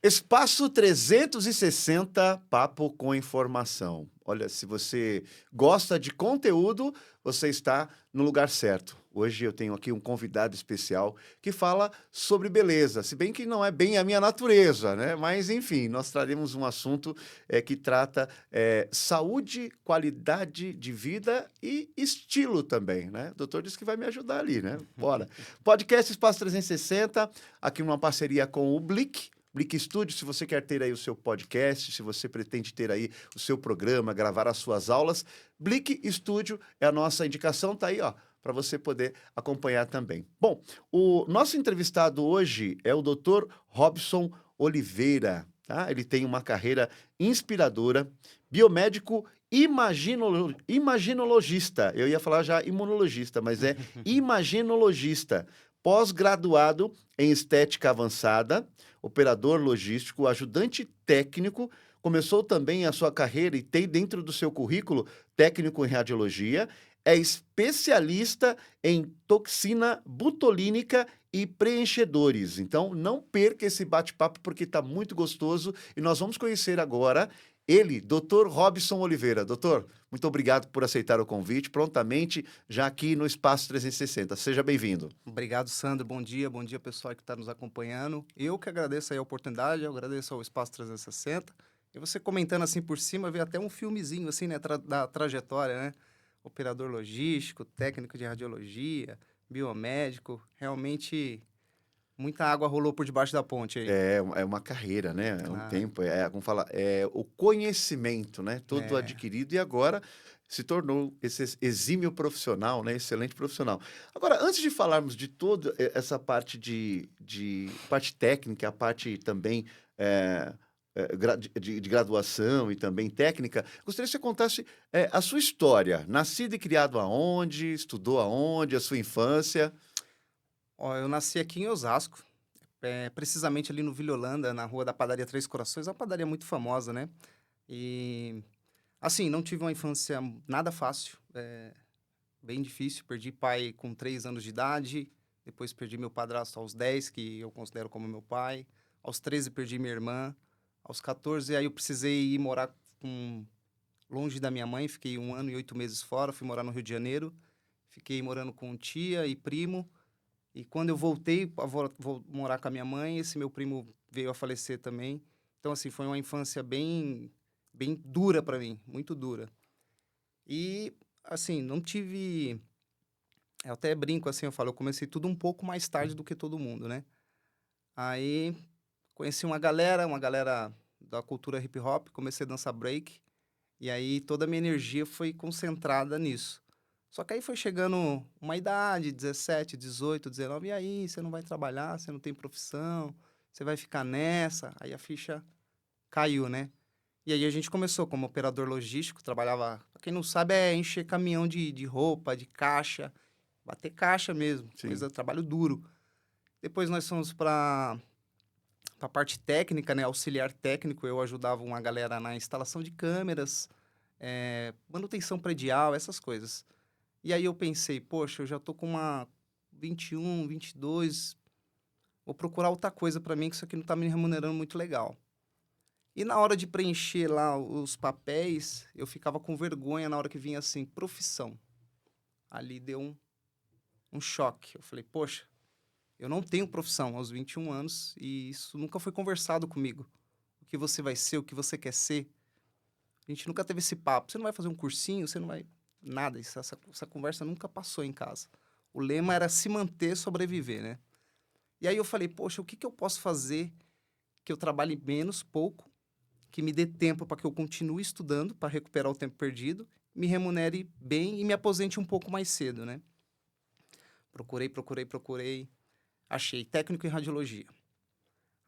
Espaço 360, papo com informação. Olha, se você gosta de conteúdo, você está no lugar certo. Hoje eu tenho aqui um convidado especial que fala sobre beleza, se bem que não é bem a minha natureza, né? Mas enfim, nós traremos um assunto que trata saúde, qualidade de vida e estilo também, né? O doutor disse que vai me ajudar ali, né? Bora. Podcast Espaço 360, aqui numa parceria com o Blick Studio, se você quer ter aí o seu podcast, se você pretende ter aí o seu programa, gravar as suas aulas, Blick Studio é a nossa indicação, tá aí, ó, para você poder acompanhar também. Bom, o nosso entrevistado hoje é o Dr. Robson Oliveira, tá? Ele tem uma carreira inspiradora, biomédico imaginologista. Eu ia falar já imunologista, mas é imaginologista, pós-graduado em estética avançada, operador logístico, ajudante técnico, começou também a sua carreira e tem dentro do seu currículo técnico em radiologia, é especialista em toxina botulínica e preenchedores. Então, não perca esse bate-papo porque está muito gostoso e nós vamos conhecer agora ele, Dr. Robson Oliveira. Doutor, muito obrigado por aceitar o convite prontamente, já aqui no Espaço 360. Seja bem-vindo. Obrigado, Sandro. Bom dia, pessoal que está nos acompanhando. Eu que agradeço aí a oportunidade, eu agradeço ao Espaço 360. E você comentando assim por cima, vê até um filmezinho assim, né, da trajetória, né? Operador logístico, técnico de radiologia, biomédico. Realmente, muita água rolou por debaixo da ponte aí. É uma carreira, né? É um Ah, tempo, como fala, é o conhecimento, né? Todo é. adquirido e agora se tornou esse exímio profissional, né? Excelente profissional. Agora, antes de falarmos de toda essa parte de parte técnica, a parte também de graduação e também técnica, gostaria que você contasse a sua história. Nascido e criado aonde? Estudou aonde? A sua infância? Ó, eu nasci aqui em Osasco, precisamente ali no Vila Holanda, na rua da Padaria Três Corações, uma padaria muito famosa, né? E, assim, não tive uma infância nada fácil. Bem difícil. Perdi pai com 3 anos de idade, depois perdi meu padrasto aos 10, que eu considero como meu pai. Aos 13 perdi minha irmã. Aos 14, aí eu precisei ir morar longe da minha mãe, fiquei 1 ano e 8 meses fora, fui morar no Rio de Janeiro. Fiquei morando com tia e primo. E quando eu voltei para vou morar com a minha mãe, esse meu primo veio a falecer também. Então, assim, foi uma infância bem dura para mim, muito dura. E, assim, não tive. Eu até brinco assim, eu falo, eu comecei tudo um pouco mais tarde do que todo mundo, né? Aí conheci uma galera da cultura hip hop, comecei a dançar break, e aí toda a minha energia foi concentrada nisso. Só que aí foi chegando uma idade, 17, 18, 19, e aí você não vai trabalhar, você não tem profissão, você vai ficar nessa, aí a ficha caiu, né? E aí a gente começou como operador logístico, trabalhava, pra quem não sabe, é encher caminhão de roupa, de caixa, bater caixa mesmo, Sim. coisa, trabalho duro. Depois nós fomos para a parte técnica, né, auxiliar técnico, eu ajudava uma galera na instalação de câmeras, manutenção predial, essas coisas. E aí eu pensei, poxa, eu já tô com uma 21, 22, vou procurar outra coisa para mim, que isso aqui não tá me remunerando muito legal. E na hora de preencher lá os papéis, eu ficava com vergonha na hora que vinha assim, profissão. Ali deu um choque. Eu falei, poxa, eu não tenho profissão aos 21 anos e isso nunca foi conversado comigo. O que você vai ser, o que você quer ser. A gente nunca teve esse papo. Você não vai fazer um cursinho, você não vai. Nada. Essa conversa nunca passou em casa. O lema era se manter, sobreviver, né? E aí eu falei, poxa, o que eu posso fazer que eu trabalhe menos, pouco, que me dê tempo para que eu continue estudando, para recuperar o tempo perdido, me remunere bem e me aposente um pouco mais cedo, né? Procurei. Achei técnico em radiologia.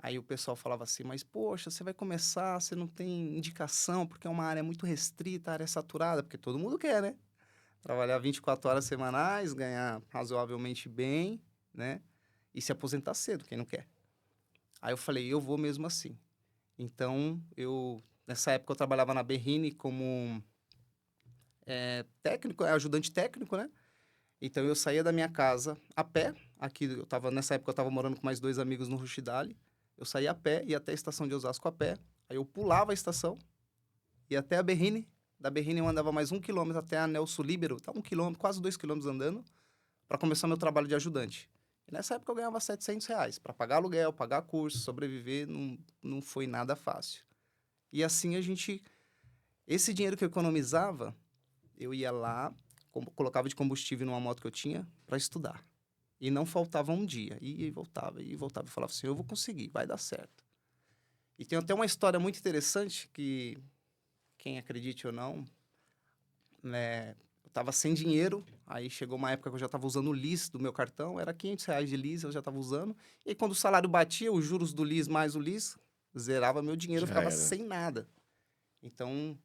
Aí o pessoal falava assim, mas poxa, você vai começar, você não tem indicação, porque é uma área muito restrita, a área é saturada, porque todo mundo quer, né? Trabalhar 24 horas semanais, ganhar razoavelmente bem, né? E se aposentar cedo, quem não quer? Aí eu falei, eu vou mesmo assim. Então, nessa época eu trabalhava na Berrine como técnico, ajudante técnico, né? Então eu saía da minha casa a pé, nessa época eu estava morando com mais 2 amigos no Rushidale. Eu saía a pé, ia até a estação de Osasco a pé, aí eu pulava a estação, ia até a Berrine, da Berrine eu andava mais 1 quilômetro até a Nelson Líbero, tá 1 quilômetro, quase 2 quilômetros andando, para começar meu trabalho de ajudante. E nessa época eu ganhava R$ 700, para pagar aluguel, pagar curso, sobreviver, não foi nada fácil. E assim esse dinheiro que eu economizava, eu ia lá, colocava de combustível numa moto que eu tinha para estudar. E não faltava um dia. Ia e voltava, ia e voltava. Eu falava assim, eu vou conseguir, vai dar certo. E tem até uma história muito interessante que, quem acredite ou não, né, eu estava sem dinheiro, aí chegou uma época que eu já estava usando o lis do meu cartão, era R$ 500 de lis, eu já estava usando. E aí, quando o salário batia, os juros do lis mais o lis, zerava meu dinheiro, eu Já ficava era. sem nada. Então,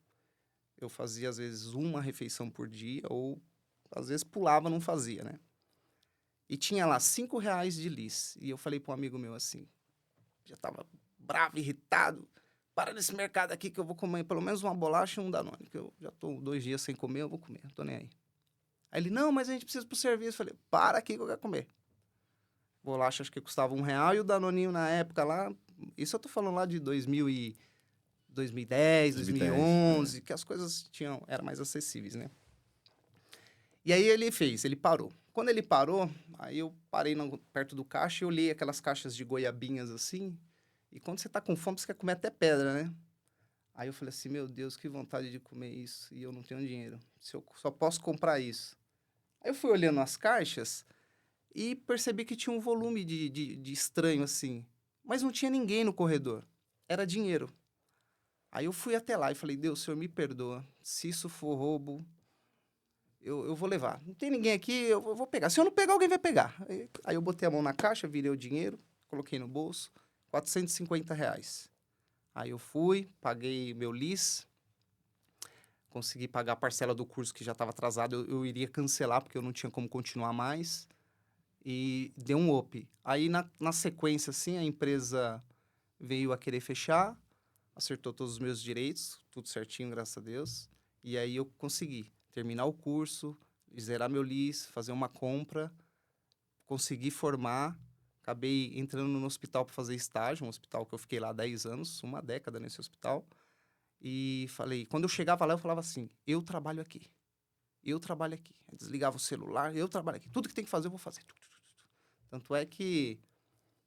eu fazia, às vezes, uma refeição por dia, ou às vezes pulava, não fazia, né? E tinha lá R$ 5 de lis. E eu falei para um amigo meu assim, já tava bravo, irritado. Para nesse mercado aqui que eu vou comer pelo menos uma bolacha e um Danone. Que eu já tô 2 dias sem comer, eu vou comer, não tô nem aí. Aí ele, não, mas a gente precisa pro serviço. Eu falei, para aqui que eu quero comer. Bolacha acho que custava R$ 1 e o Danoninho na época lá... Isso eu tô falando lá de 2010, 2010. 2011, que as coisas eram mais acessíveis, né? E aí ele parou. Quando ele parou, aí eu parei perto do caixa e olhei aquelas caixas de goiabinhas assim. E quando você tá com fome, você quer comer até pedra, né? Aí eu falei assim, meu Deus, que vontade de comer isso. E eu não tenho dinheiro. Se eu só posso comprar isso. Aí eu fui olhando as caixas e percebi que tinha um volume de estranho assim. Mas não tinha ninguém no corredor. Era dinheiro. Aí eu fui até lá e falei, Deus, Senhor, me perdoa. Se isso for roubo, eu vou levar. Não tem ninguém aqui, eu vou pegar. Se eu não pegar, alguém vai pegar. Aí eu botei a mão na caixa, virei o dinheiro, coloquei no bolso, R$ 450. Aí eu fui, paguei meu lis, consegui pagar a parcela do curso que já estava atrasado, eu iria cancelar, porque eu não tinha como continuar mais, e deu um up. Aí, na sequência, assim, a empresa veio a querer fechar, acertou todos os meus direitos, tudo certinho, graças a Deus, e aí eu consegui terminar o curso, zerar meu lis, fazer uma compra, consegui formar, acabei entrando no hospital para fazer estágio, um hospital que eu fiquei lá 10 anos, uma década nesse hospital, e falei, quando eu chegava lá, eu falava assim, eu trabalho aqui, eu trabalho aqui. Eu desligava o celular, eu trabalho aqui, tudo que tem que fazer, eu vou fazer. Tanto é que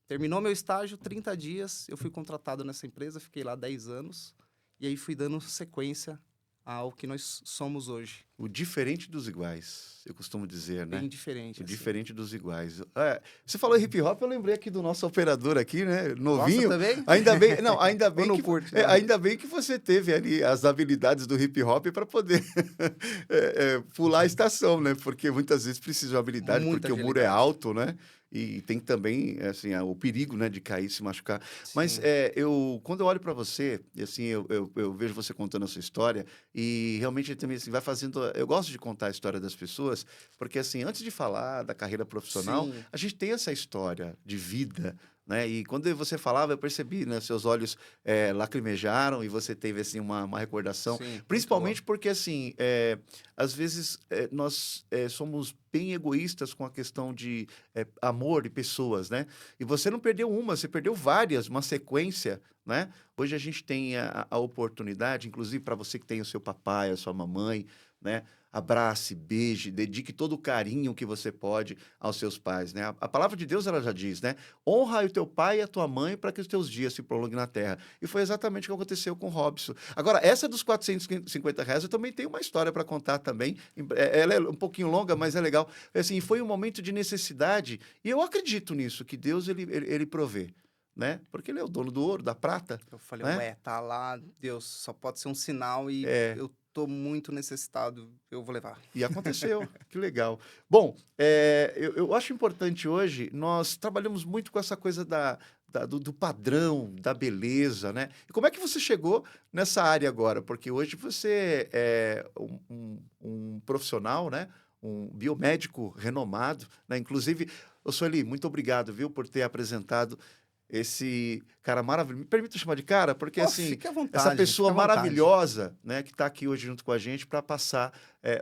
terminou meu estágio, 30 dias, eu fui contratado nessa empresa, fiquei lá 10 anos, e aí fui dando sequência ao que nós somos hoje. O diferente dos iguais, eu costumo dizer, né? Bem diferente, O assim. diferente dos iguais. É, você falou em hip hop, eu lembrei aqui do nosso operador aqui, né? Gosta Novinho. também? Ainda bem, não, ainda Ou bem não que, curte, não? ainda bem que você teve ali as habilidades do hip hop para poder pular a estação, né? Porque muitas vezes precisa de habilidade, Muita porque o muro é agilidade. alto, né? E tem também, assim, o perigo, né, de cair, se machucar. Mas Sim. quando eu olho para você, e assim, eu vejo você contando a sua história, e realmente também, assim, vai fazendo... Eu gosto de contar a história das pessoas, porque, assim, antes de falar da carreira profissional, Sim. a gente tem essa história de vida, né? E quando você falava, eu percebi, né? Seus olhos lacrimejaram e você teve, assim, uma recordação. Sim, muito boa. Principalmente porque, assim, às vezes nós somos bem egoístas com a questão de amor e pessoas, né? E você não perdeu uma, você perdeu várias, uma sequência, né? Hoje a gente tem a oportunidade, inclusive para você que tem o seu papai, a sua mamãe, né? Abrace, beije, dedique todo o carinho que você pode aos seus pais, né? A palavra de Deus, ela já diz, né? Honra o teu pai e a tua mãe para que os teus dias se prolonguem na terra. E foi exatamente o que aconteceu com o Robson. Agora, essa dos R$ 450, eu também tenho uma história para contar também. Ela é um pouquinho longa, mas é legal. Assim, foi um momento de necessidade e eu acredito nisso, que Deus, ele provê, né? Porque ele é o dono do ouro, da prata, Eu falei, né? ué, tá lá, Deus, só pode ser um sinal e É, eu tô muito necessitado, eu vou levar. e aconteceu, que legal. Bom, eu acho importante hoje, nós trabalhamos muito com essa coisa do padrão, da beleza, né? E como é que você chegou nessa área agora? Porque hoje você é um profissional, né? Um biomédico renomado, né? Inclusive, ô Sueli, muito obrigado, viu, por ter apresentado esse cara maravilhoso. Me permita chamar de cara, porque Pô, assim, fique à essa vontade, pessoa fique à vontade. maravilhosa, né, que está aqui hoje junto com a gente para passar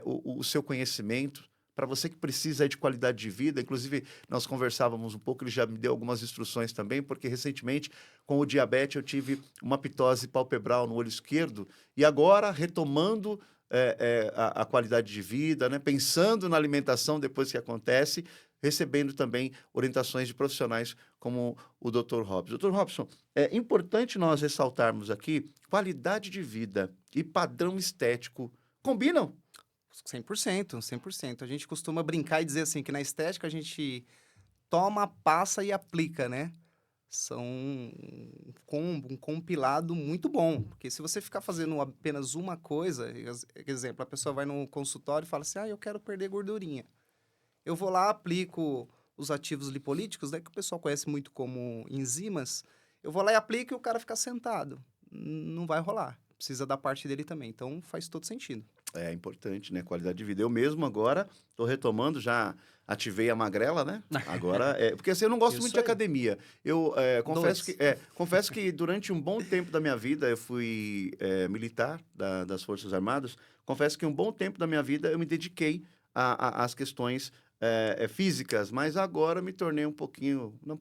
o seu conhecimento, para você que precisa aí de qualidade de vida, inclusive nós conversávamos um pouco, ele já me deu algumas instruções também, porque recentemente com o diabetes eu tive uma pitose palpebral no olho esquerdo e agora retomando a qualidade de vida, né? Pensando na alimentação depois que acontece, recebendo também orientações de profissionais como o Dr. Robson. Dr. Robson, é importante nós ressaltarmos aqui qualidade de vida e padrão estético combinam? 100%, 100%. A gente costuma brincar e dizer assim que na estética a gente toma, passa e aplica, né? São um compilado muito bom, porque se você ficar fazendo apenas uma coisa, exemplo, a pessoa vai no consultório e fala assim, eu quero perder gordurinha. Eu vou lá, aplico os ativos lipolíticos, né, que o pessoal conhece muito como enzimas, eu vou lá e aplico e o cara fica sentado. Não vai rolar. Precisa da parte dele também. Então, faz todo sentido. É importante, né? Qualidade de vida. Eu mesmo agora estou retomando, já ativei a magrela, né? Agora, porque assim, eu não gosto muito Isso de aí. academia. Eu Dois. confesso que durante um bom tempo da minha vida, eu fui militar das Forças Armadas. Confesso que um bom tempo da minha vida eu me dediquei às questões físicas, mas agora me tornei um pouquinho não,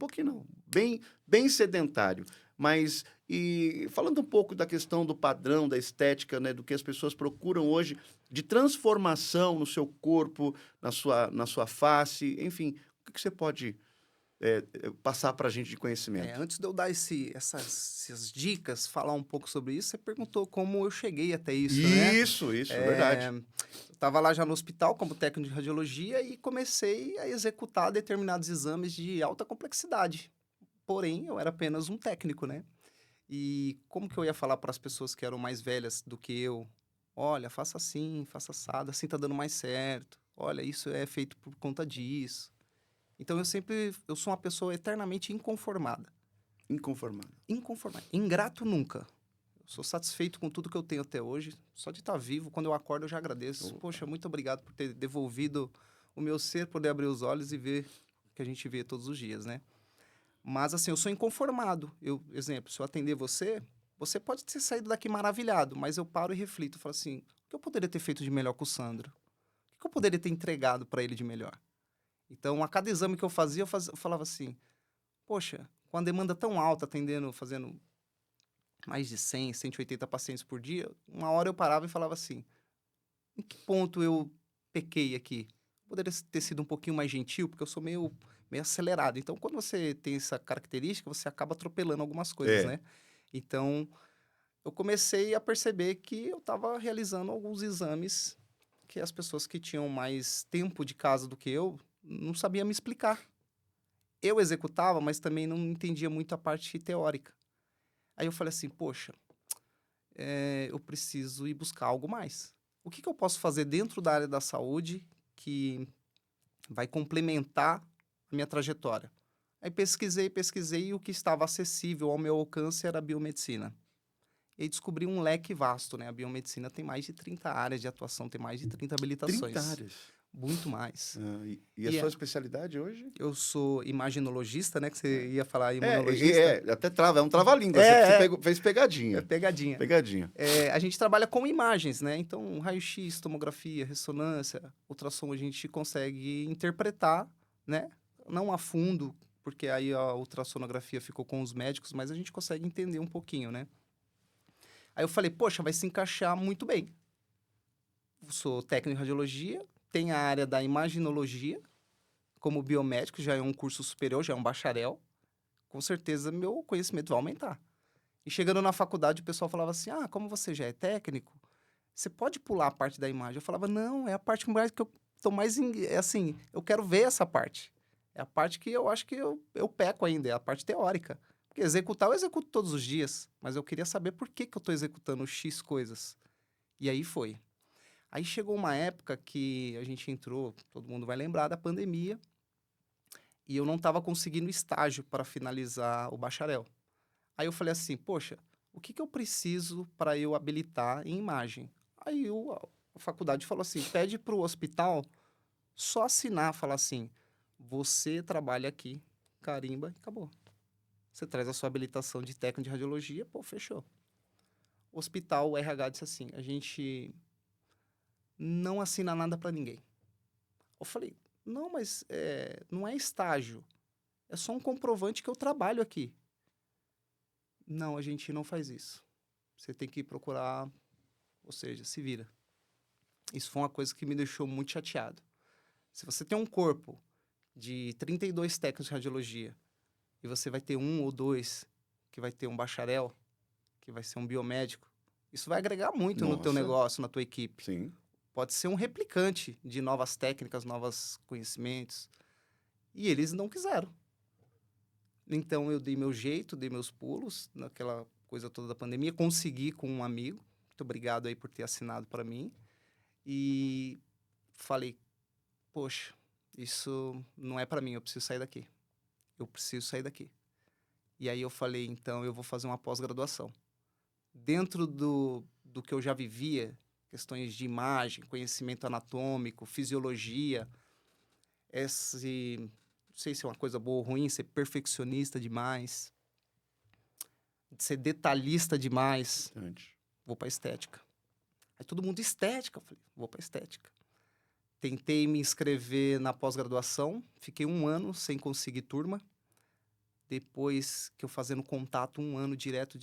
bem sedentário. Mas, e falando um pouco da questão do padrão, da estética, né, do que as pessoas procuram hoje, de transformação no seu corpo, na sua face, enfim, o que você pode passar para a gente de conhecimento? Antes de eu dar essas dicas, falar um pouco sobre isso, você perguntou como eu cheguei até isso, né? Isso, É, verdade. eu estava lá já no hospital como técnico de radiologia e comecei a executar determinados exames de alta complexidade. Porém, eu era apenas um técnico, né? E como que eu ia falar para as pessoas que eram mais velhas do que eu? Olha, faça assim, faça assado, assim tá dando mais certo. Olha, isso é feito por conta disso. Então eu sou uma pessoa eternamente inconformada. Inconformado. Inconformada. Ingrato nunca. Eu sou satisfeito com tudo que eu tenho até hoje. Só de estar vivo, quando eu acordo eu já agradeço. Opa. Poxa, muito obrigado por ter devolvido o meu ser, poder abrir os olhos e ver o que a gente vê todos os dias, né? Mas assim, eu sou inconformado. Exemplo, se eu atender você, você pode ter saído daqui maravilhado, mas eu paro e reflito, falo assim, o que eu poderia ter feito de melhor com o Sandro? O que eu poderia ter entregado para ele de melhor? Então, a cada exame que eu fazia, eu falava assim, poxa, com a demanda tão alta, fazendo mais de 100, 180 pacientes por dia, uma hora eu parava e falava assim, em que ponto eu pequei aqui? Poderia ter sido um pouquinho mais gentil, porque eu sou meio acelerado. Então, quando você tem essa característica, você acaba atropelando algumas coisas, É, né? Então, eu comecei a perceber que eu estava realizando alguns exames que as pessoas que tinham mais tempo de casa do que eu não sabiam me explicar. Eu executava, mas também não entendia muito a parte teórica. Aí eu falei assim, poxa, eu preciso ir buscar algo mais. O que eu posso fazer dentro da área da saúde que vai complementar a minha trajetória? Aí pesquisei e o que estava acessível ao meu alcance era a biomedicina. E aí descobri um leque vasto, né? A biomedicina tem mais de 30 áreas de atuação, tem mais de 30 30 habilitações. áreas. Muito mais. E a E sua especialidade hoje? eu sou imaginologista, né? Que você É, ia falar imunologista. até trava, é um trava-língua. Você É, fez é pegadinha. pegadinha. Pegadinha. A gente trabalha com imagens, né? Então, raio-x, tomografia, ressonância, ultrassom, a gente consegue interpretar, né? Não a fundo, porque aí a ultrassonografia ficou com os médicos, mas a gente consegue entender um pouquinho, né? Aí eu falei, poxa, vai se encaixar muito bem. Eu sou técnico em radiologia, tem a área da imaginologia, como biomédico, já é um curso superior, já é um bacharel. Com certeza meu conhecimento vai aumentar. E chegando na faculdade, o pessoal falava assim, como você já é técnico, você pode pular a parte da imagem. Eu falava, não, é a parte mais que eu tô mais... assim, eu quero ver essa parte. É a parte que eu acho que eu peco ainda, é a parte teórica. Porque executar eu executo todos os dias, mas eu queria saber por que eu tô executando X coisas. E aí foi. Aí chegou uma época que a gente entrou, todo mundo vai lembrar da pandemia, e eu não estava conseguindo estágio para finalizar o bacharel. Aí eu falei assim, poxa, o que eu preciso para eu habilitar em imagem? Aí a faculdade falou assim, pede para o hospital só assinar, falar assim, você trabalha aqui, carimba e acabou. Você traz a sua habilitação de técnico de radiologia, pô, fechou. O hospital, o RH disse assim, a gente não assina nada para ninguém. Eu falei, não, mas não é estágio. É só um comprovante que eu trabalho aqui. Não, a gente não faz isso. Você tem que procurar, ou seja, se vira. Isso foi uma coisa que me deixou muito chateado. Se você tem um corpo de 32 técnicos de radiologia e você vai ter um ou dois que vai ter um bacharel, que vai ser um biomédico, isso vai agregar muito no teu Nossa, negócio, na tua equipe. sim. Pode ser um replicante de novas técnicas, novos conhecimentos. E eles não quiseram. Então, eu dei meu jeito, dei meus pulos naquela coisa toda da pandemia. Consegui com um amigo. Muito obrigado aí por ter assinado para mim. E falei, poxa, isso não é para mim, eu preciso sair daqui. Eu preciso sair daqui. E aí eu falei, então, eu vou fazer uma pós-graduação. Dentro do que eu já vivia, questões de imagem, conhecimento anatômico, fisiologia, não sei se é uma coisa boa ou ruim, ser perfeccionista demais, ser detalhista demais, Interessante. vou para estética. Aí todo mundo estética, eu falei, vou para estética. Tentei me inscrever na pós-graduação, fiquei 1 ano sem conseguir turma. Depois que eu fazendo contato 1 ano direto,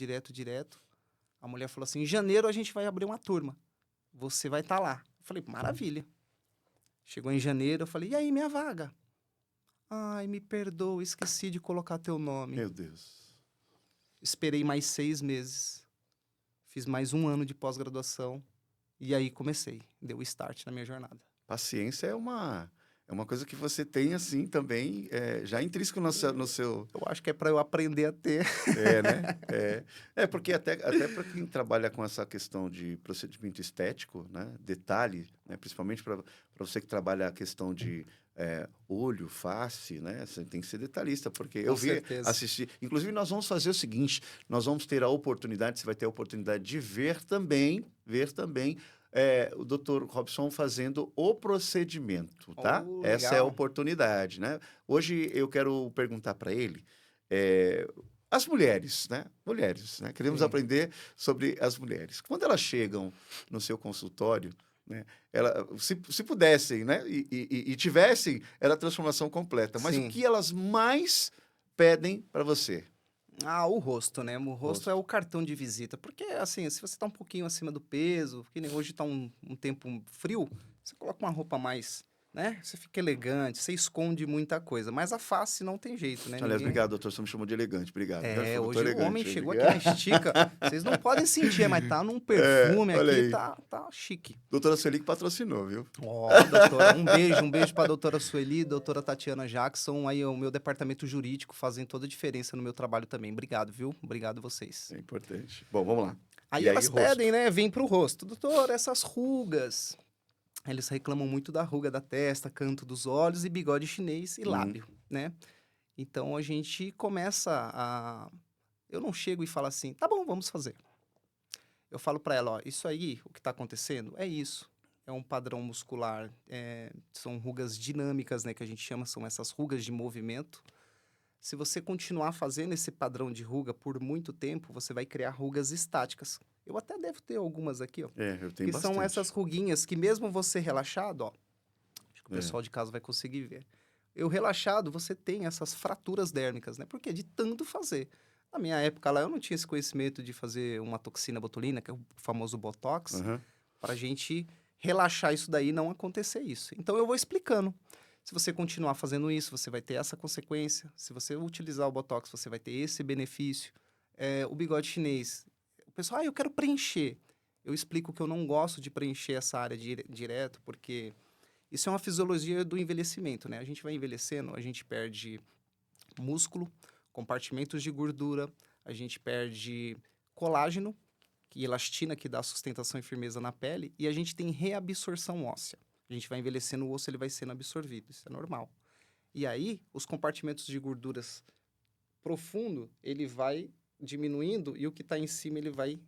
a mulher falou assim, em janeiro a gente vai abrir uma turma, você vai estar lá. Eu falei, maravilha. Chegou em janeiro, eu falei, e aí, minha vaga? Ai, me perdoa, esqueci de colocar teu nome. Meu Deus. Esperei mais 6 meses. Fiz mais 1 ano de pós-graduação. E aí comecei. Deu o start na minha jornada. Paciência é uma coisa que você tem, assim, também, já intrínseco no seu... Eu acho que é para eu aprender a ter. É, né? Porque até para quem trabalha com essa questão de procedimento estético, né? Detalhe, né? Principalmente para você que trabalha a questão de olho, face, né? Você tem que ser detalhista, porque eu Com vi, certeza. assisti. Inclusive, nós vamos fazer o seguinte: nós vamos ter a oportunidade, você vai ter a oportunidade de ver também, o Dr. Robson fazendo o procedimento, tá? Oh, Essa é a legal. oportunidade, né? Hoje eu quero perguntar para ele. As mulheres, né? Mulheres, né? Queremos Sim. aprender sobre as mulheres. Quando elas chegam no seu consultório, né? Se pudessem, né? E tivessem, era a transformação completa. Mas o Sim. que elas mais pedem para você? Ah, o rosto, né? O rosto Rosto. é o cartão de visita. Porque, assim, se você tá um pouquinho acima do peso, que nem hoje tá um tempo frio, você coloca uma roupa mais, né? Você fica elegante, você esconde muita coisa. Mas a face não tem jeito, né? Aliás, Ninguém... obrigado, doutor. Você me chamou de elegante. Obrigado. Ele falou, tô Hoje o homem elegante. chegou aqui na estica. Vocês não podem sentir, mas tá num perfume Olha aqui, aí. tá chique. Doutora Sueli que patrocinou, viu? Ó, doutora, um beijo pra doutora Sueli, doutora Tatiana Jackson, aí o meu departamento jurídico fazem toda a diferença no meu trabalho também. Obrigado, viu? Obrigado vocês. É importante. Bom, vamos lá. Aí E aí, elas rosto? pedem, né? Vem pro rosto. Doutor, essas rugas. Eles reclamam muito da ruga da testa, canto dos olhos e bigode chinês e lábio, né? Então a gente começa a... Eu não chego e falo assim, tá bom, vamos fazer. Eu falo pra ela, ó, isso aí, o que tá acontecendo, é isso. É um padrão muscular, são rugas dinâmicas, né? Que a gente chama, são essas rugas de movimento. Se você continuar fazendo esse padrão de ruga por muito tempo, você vai criar rugas estáticas. Eu até devo ter algumas aqui, ó. Eu tenho Que são bastante. essas ruguinhas que mesmo você relaxado, ó. Acho que o É. pessoal de casa vai conseguir ver. Eu relaxado, você tem essas fraturas dérmicas, né? Porque de tanto fazer. Na minha época lá, eu não tinha esse conhecimento de fazer uma toxina botulina, que é o famoso Botox, Aham. pra gente relaxar isso daí e não acontecer isso. Então eu vou explicando. Se você continuar fazendo isso, você vai ter essa consequência. Se você utilizar o Botox, você vai ter esse benefício. O bigode chinês. O pessoal, eu quero preencher. Eu explico que eu não gosto de preencher essa área direto, porque isso é uma fisiologia do envelhecimento, né? A gente vai envelhecendo, a gente perde músculo, compartimentos de gordura, a gente perde colágeno, que elastina, que dá sustentação e firmeza na pele, e a gente tem reabsorção óssea. A gente vai envelhecendo, o osso ele vai sendo absorvido, isso é normal. E aí, os compartimentos de gorduras profundo, ele vai diminuindo e o que está em cima ele vai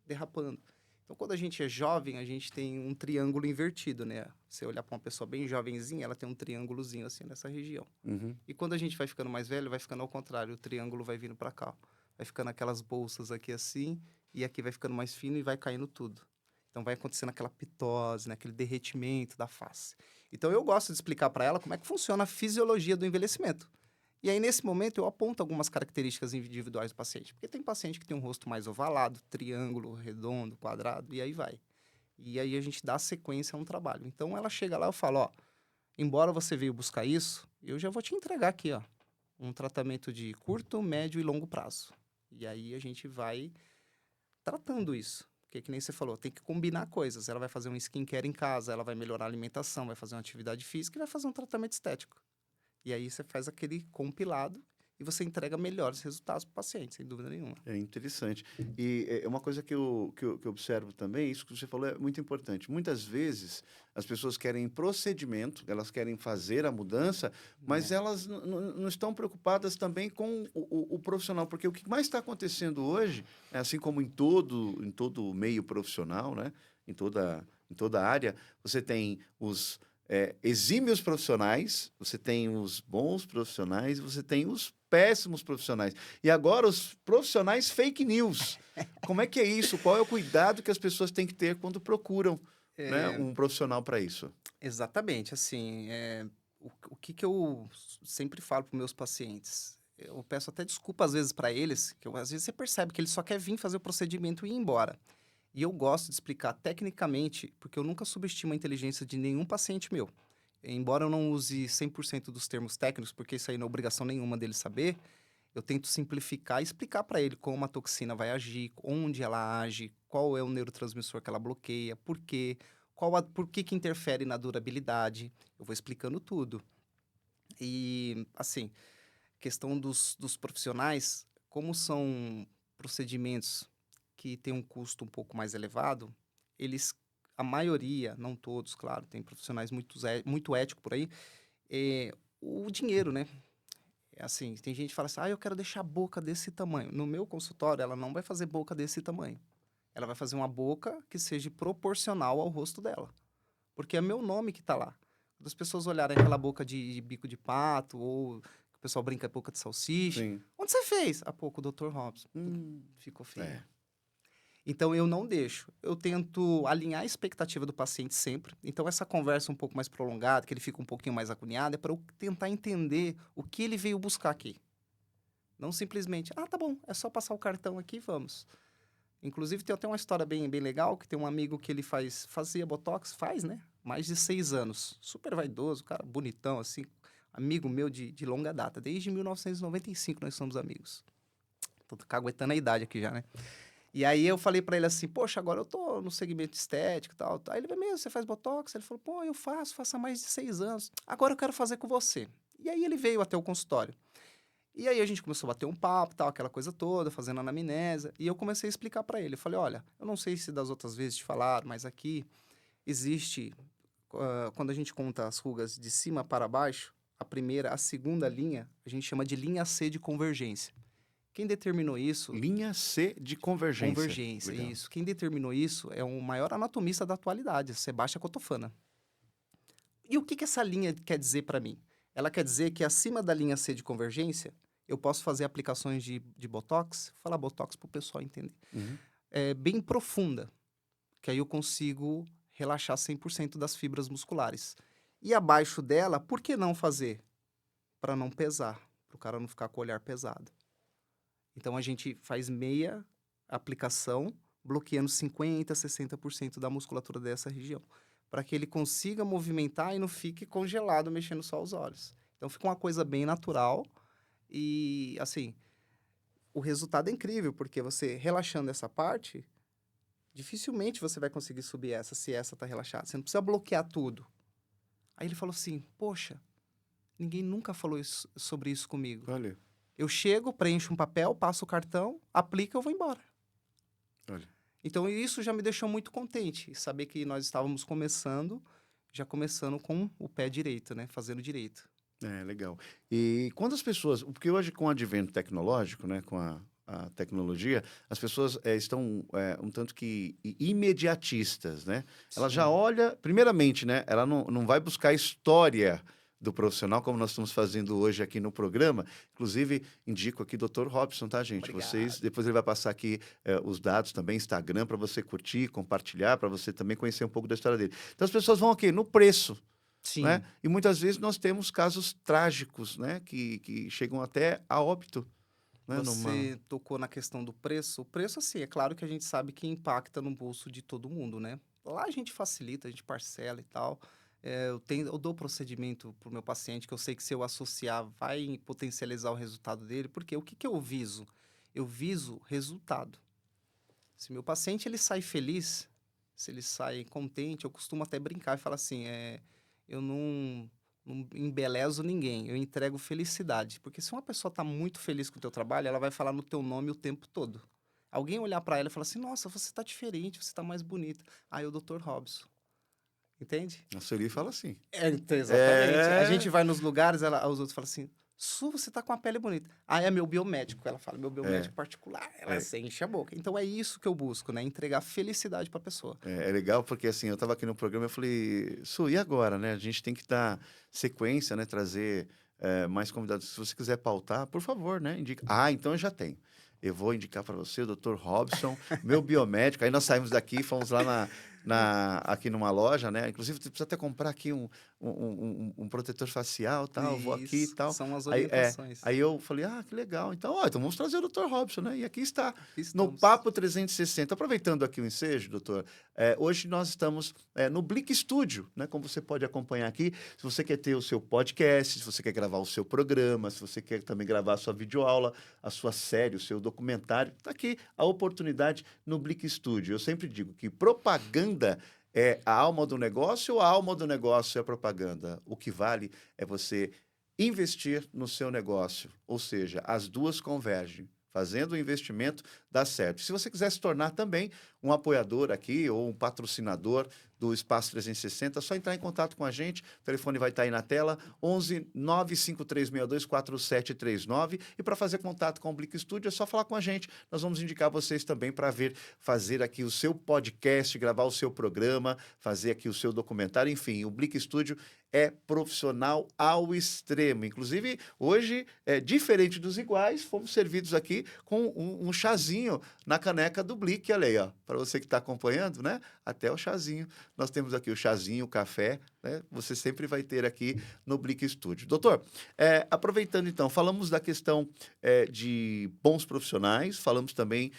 derrapando. Então, quando a gente é jovem, a gente tem um triângulo invertido, né? Você olhar para uma pessoa bem jovenzinha, ela tem um triângulozinho assim nessa região. Uhum. E quando a gente vai ficando mais velho, vai ficando ao contrário, o triângulo vai vindo para cá. Vai ficando aquelas bolsas aqui assim, e aqui vai ficando mais fino e vai caindo tudo. Então vai acontecendo aquela pitose, né? Aquele derretimento da face. Então, eu gosto de explicar para ela como é que funciona a fisiologia do envelhecimento. E aí, nesse momento, eu aponto algumas características individuais do paciente. Porque tem paciente que tem um rosto mais ovalado, triângulo, redondo, quadrado, e aí vai. E aí, a gente dá sequência a um trabalho. Então, ela chega lá, eu falo, ó, embora você veio buscar isso, eu já vou te entregar aqui, ó, um tratamento de curto, médio e longo prazo. E aí, a gente vai tratando isso. Porque, que nem você falou, tem que combinar coisas. Ela vai fazer um skincare em casa, ela vai melhorar a alimentação, vai fazer uma atividade física e vai fazer um tratamento estético. E aí você faz aquele compilado e você entrega melhores resultados para o paciente, sem dúvida nenhuma. É interessante. E é uma coisa que eu observo também, isso que você falou é muito importante. Muitas vezes as pessoas querem procedimento, elas querem fazer a mudança, mas É. elas não estão preocupadas também com o profissional, porque o que mais está acontecendo hoje, assim como em todo meio profissional, né? Em toda área, você tem os exímios profissionais, você tem os bons profissionais e você tem os péssimos profissionais. E agora os profissionais fake news. Como é que é isso? Qual é o cuidado que as pessoas têm que ter quando procuram, né, É, um profissional para isso? exatamente, assim, o que que eu sempre falo para meus pacientes? Eu peço até desculpa às vezes para eles, que às vezes você percebe que ele só quer vir fazer o procedimento e ir embora. E eu gosto de explicar tecnicamente, porque eu nunca subestimo a inteligência de nenhum paciente meu. Embora eu não use 100% dos termos técnicos, porque isso aí não é obrigação nenhuma dele saber, eu tento simplificar e explicar para ele como a toxina vai agir, onde ela age, qual é o neurotransmissor que ela bloqueia, por quê, por que que interfere na durabilidade. Eu vou explicando tudo. E, assim, questão dos profissionais, como são procedimentos que têm um custo um pouco mais elevado, eles, a maioria, não todos, claro, tem profissionais muito éticos por aí, o dinheiro, né? É assim, tem gente que fala assim, eu quero deixar a boca desse tamanho. No meu consultório, ela não vai fazer boca desse tamanho. Ela vai fazer uma boca que seja proporcional ao rosto dela. Porque é meu nome que tá lá. Quando as pessoas olharem aquela boca de bico de pato, ou que o pessoal brinca boca de salsicha, Sim. onde você fez? Ah, pô, com o Dr. Robson. Ficou feio. É. Então, eu não deixo. Eu tento alinhar a expectativa do paciente sempre. Então, essa conversa um pouco mais prolongada, que ele fica um pouquinho mais agoniado, é para eu tentar entender o que ele veio buscar aqui. Não simplesmente, tá bom, é só passar o cartão aqui e vamos. Inclusive, tem até uma história bem legal, que tem um amigo que ele fazia Botox, né? Mais de 6 anos. Super vaidoso, cara, bonitão, assim. Amigo meu de longa data. Desde 1995 nós somos amigos. Tô caguetando a idade aqui já, né? E aí eu falei pra ele assim, poxa, agora eu tô no segmento estético e tal. Aí ele vai mesmo, você faz Botox? Ele falou, pô, eu faço há mais de 6 anos. Agora eu quero fazer com você. E aí ele veio até o consultório. E aí a gente começou a bater um papo, tal, aquela coisa toda, fazendo anamnese. E eu comecei a explicar pra ele. Eu falei, olha, eu não sei se das outras vezes te falaram, mas aqui existe, quando a gente conta as rugas de cima para baixo, a segunda linha, a gente chama de linha C de convergência. Quem determinou isso? Linha C de convergência. Convergência, Legal. isso. Quem determinou isso é o maior anatomista da atualidade, Sebastião Cotofana. E o que que essa linha quer dizer para mim? Ela quer dizer que acima da linha C de convergência, eu posso fazer aplicações de Botox, falar Botox para o pessoal entender, Uhum. bem profunda, que aí eu consigo relaxar 100% das fibras musculares. E abaixo dela, por que não fazer? Para não pesar, para o cara não ficar com o olhar pesado. Então, a gente faz meia aplicação, bloqueando 50%, 60% da musculatura dessa região, para que ele consiga movimentar e não fique congelado, mexendo só os olhos. Então, fica uma coisa bem natural e, assim, o resultado é incrível, porque você relaxando essa parte, dificilmente você vai conseguir subir essa, se essa tá relaxada. Você não precisa bloquear tudo. Aí ele falou assim, poxa, ninguém nunca falou sobre isso comigo. Olha, Eu chego, preencho um papel, passo o cartão, aplico e eu vou embora. olha. Então, isso já me deixou muito contente, saber que nós estávamos já começando com o pé direito, né? Fazendo direito. É, legal. E quando as pessoas... Porque hoje, com o advento tecnológico, né, com a tecnologia, as pessoas estão um tanto que imediatistas, né? Ela já Sim. olha... Primeiramente, né? Ela não vai buscar a história do profissional, como nós estamos fazendo hoje aqui no programa. Inclusive, indico aqui Dr. Robson, tá, gente? Vocês, Obrigado. depois ele vai passar aqui os dados também, Instagram, para você curtir, compartilhar, para você também conhecer um pouco da história dele. Então, as pessoas vão aqui no preço. né? Sim. E muitas vezes nós temos casos trágicos, né? Que chegam até a óbito, né? Numa... Você tocou na questão do preço. O preço, assim, é claro que a gente sabe que impacta no bolso de todo mundo, né? Lá a gente facilita, a gente parcela e tal. Eu dou procedimento para o meu paciente que eu sei que se eu associar vai potencializar o resultado dele, porque o que que eu viso? Eu viso resultado. Se meu paciente ele sai feliz, se ele sai contente, eu costumo até brincar e falar assim, eu não embelezo ninguém, eu entrego felicidade. Porque se uma pessoa está muito feliz com o teu trabalho, ela vai falar no teu nome o tempo todo. Alguém olhar para ela e falar assim, nossa, você está diferente, você está mais bonita. Aí o Dr. Robson, entende? A Sueli fala assim. Então, exatamente. A É, gente vai nos lugares, os outros falam assim, Su, você tá com a pele bonita. Ah, é meu biomédico. Ela fala, meu é, biomédico particular. Ela é. se enche a boca. Então é isso que eu busco, né? Entregar felicidade pra pessoa. É legal porque assim, eu estava aqui no programa e eu falei, Su, e agora, né? A gente tem que dar sequência, né? Trazer mais convidados. Se você quiser pautar, por favor, né? Indica. Ah, então eu já tenho. Eu vou indicar para você o Dr. Robson, meu biomédico. Aí nós saímos daqui, fomos lá aqui numa loja, né? Inclusive, você precisa até comprar aqui um protetor facial, tal. Eu vou aqui e Isso, tal. são as Aí, orientações. aí eu falei, ah, que legal. Então vamos trazer o Dr. Robson, né? E aqui está, Aqui no estamos. Papo 360. Aproveitando aqui o ensejo, doutor, hoje nós estamos no Blick Studio, né? Como você pode acompanhar aqui. Se você quer ter o seu podcast, se você quer gravar o seu programa, se você quer também gravar a sua videoaula, a sua série, o seu documentário, está aqui a oportunidade no Blick Studio. Eu sempre digo que propaganda é a alma do negócio ou a alma do negócio é a propaganda? O que vale é você investir no seu negócio, ou seja, as duas convergem. Fazendo o investimento dá certo. Se você quiser se tornar também um apoiador aqui ou um patrocinador do Espaço 360, é só entrar em contato com a gente. O telefone vai estar aí na tela, 11 95362 4739. E para fazer contato com o Blick Studio é só falar com a gente. Nós vamos indicar vocês também para ver, fazer aqui o seu podcast, gravar o seu programa, fazer aqui o seu documentário. Enfim, o Blick Studio é profissional ao extremo. Inclusive, hoje, diferente dos iguais, fomos servidos aqui com um chazinho na caneca do Blick. Olha aí, ó, para você que está acompanhando, né? Até o chazinho. Nós temos aqui o chazinho, o café, né? Você sempre vai ter aqui no Blick Studio. Doutor, aproveitando então, falamos da questão de bons profissionais, falamos também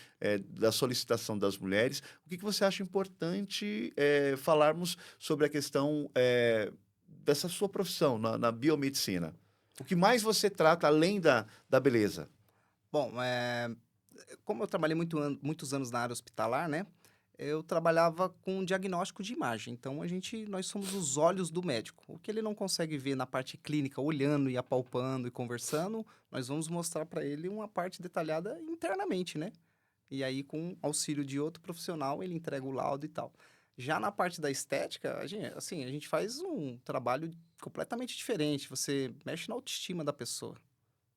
da solicitação das mulheres. O que você acha importante falarmos sobre a questão dessa sua profissão na biomedicina? O que mais você trata além da beleza? Bom, como eu trabalhei muitos anos na área hospitalar, né? Eu trabalhava com diagnóstico de imagem. Então, nós somos os olhos do médico. O que ele não consegue ver na parte clínica, olhando e apalpando e conversando, nós vamos mostrar para ele uma parte detalhada internamente, né? E aí, com auxílio de outro profissional, ele entrega o laudo e tal. Já na parte da estética, a gente faz um trabalho completamente diferente. Você mexe na autoestima da pessoa.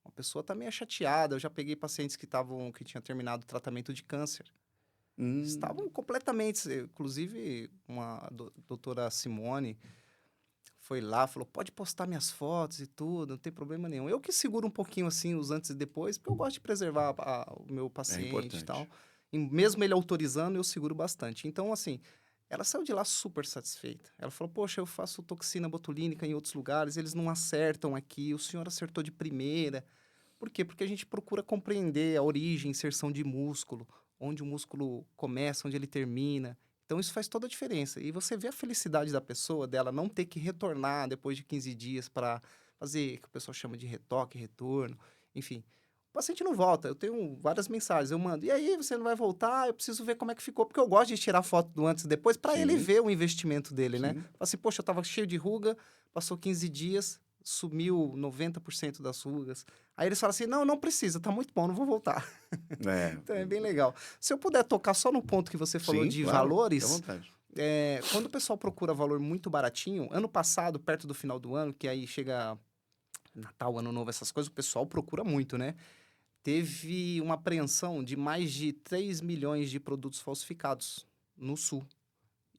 Uma pessoa tá meio chateada. Eu já peguei pacientes que tinham terminado o tratamento de câncer. Hum, Estavam completamente. Inclusive, doutora Simone foi lá, falou: pode postar minhas fotos e tudo, não tem problema nenhum. Eu que seguro um pouquinho assim os antes e depois, porque eu gosto de preservar o meu é paciente e importante. tal. E mesmo ele autorizando, eu seguro bastante. Então, assim, ela saiu de lá super satisfeita. Ela falou: poxa, eu faço toxina botulínica em outros lugares, eles não acertam aqui, o senhor acertou de primeira. Por quê? Porque a gente procura compreender a origem, inserção de músculo, onde o músculo começa, onde ele termina. Então, isso faz toda a diferença. E você vê a felicidade da pessoa, dela não ter que retornar depois de 15 dias para fazer o que o pessoal chama de retoque, retorno, enfim. O paciente não volta. Eu tenho várias mensagens, eu mando. E aí, você não vai voltar? Eu preciso ver como é que ficou. Porque eu gosto de tirar foto do antes e depois para ele Sim, ver o investimento dele, né? sim. Fala assim, poxa, eu tava cheio de ruga, passou 15 dias, sumiu 90% das rugas. Aí eles falam assim, não, não precisa, tá muito bom, não vou voltar. É, Então é bem legal. Se eu puder tocar só no ponto que você falou sim, de claro, fique à valores, vontade. quando o pessoal procura valor muito baratinho, ano passado, perto do final do ano, que aí chega Natal, Ano Novo, essas coisas, o pessoal procura muito, né? Teve uma apreensão de mais de 3 milhões de produtos falsificados no Sul.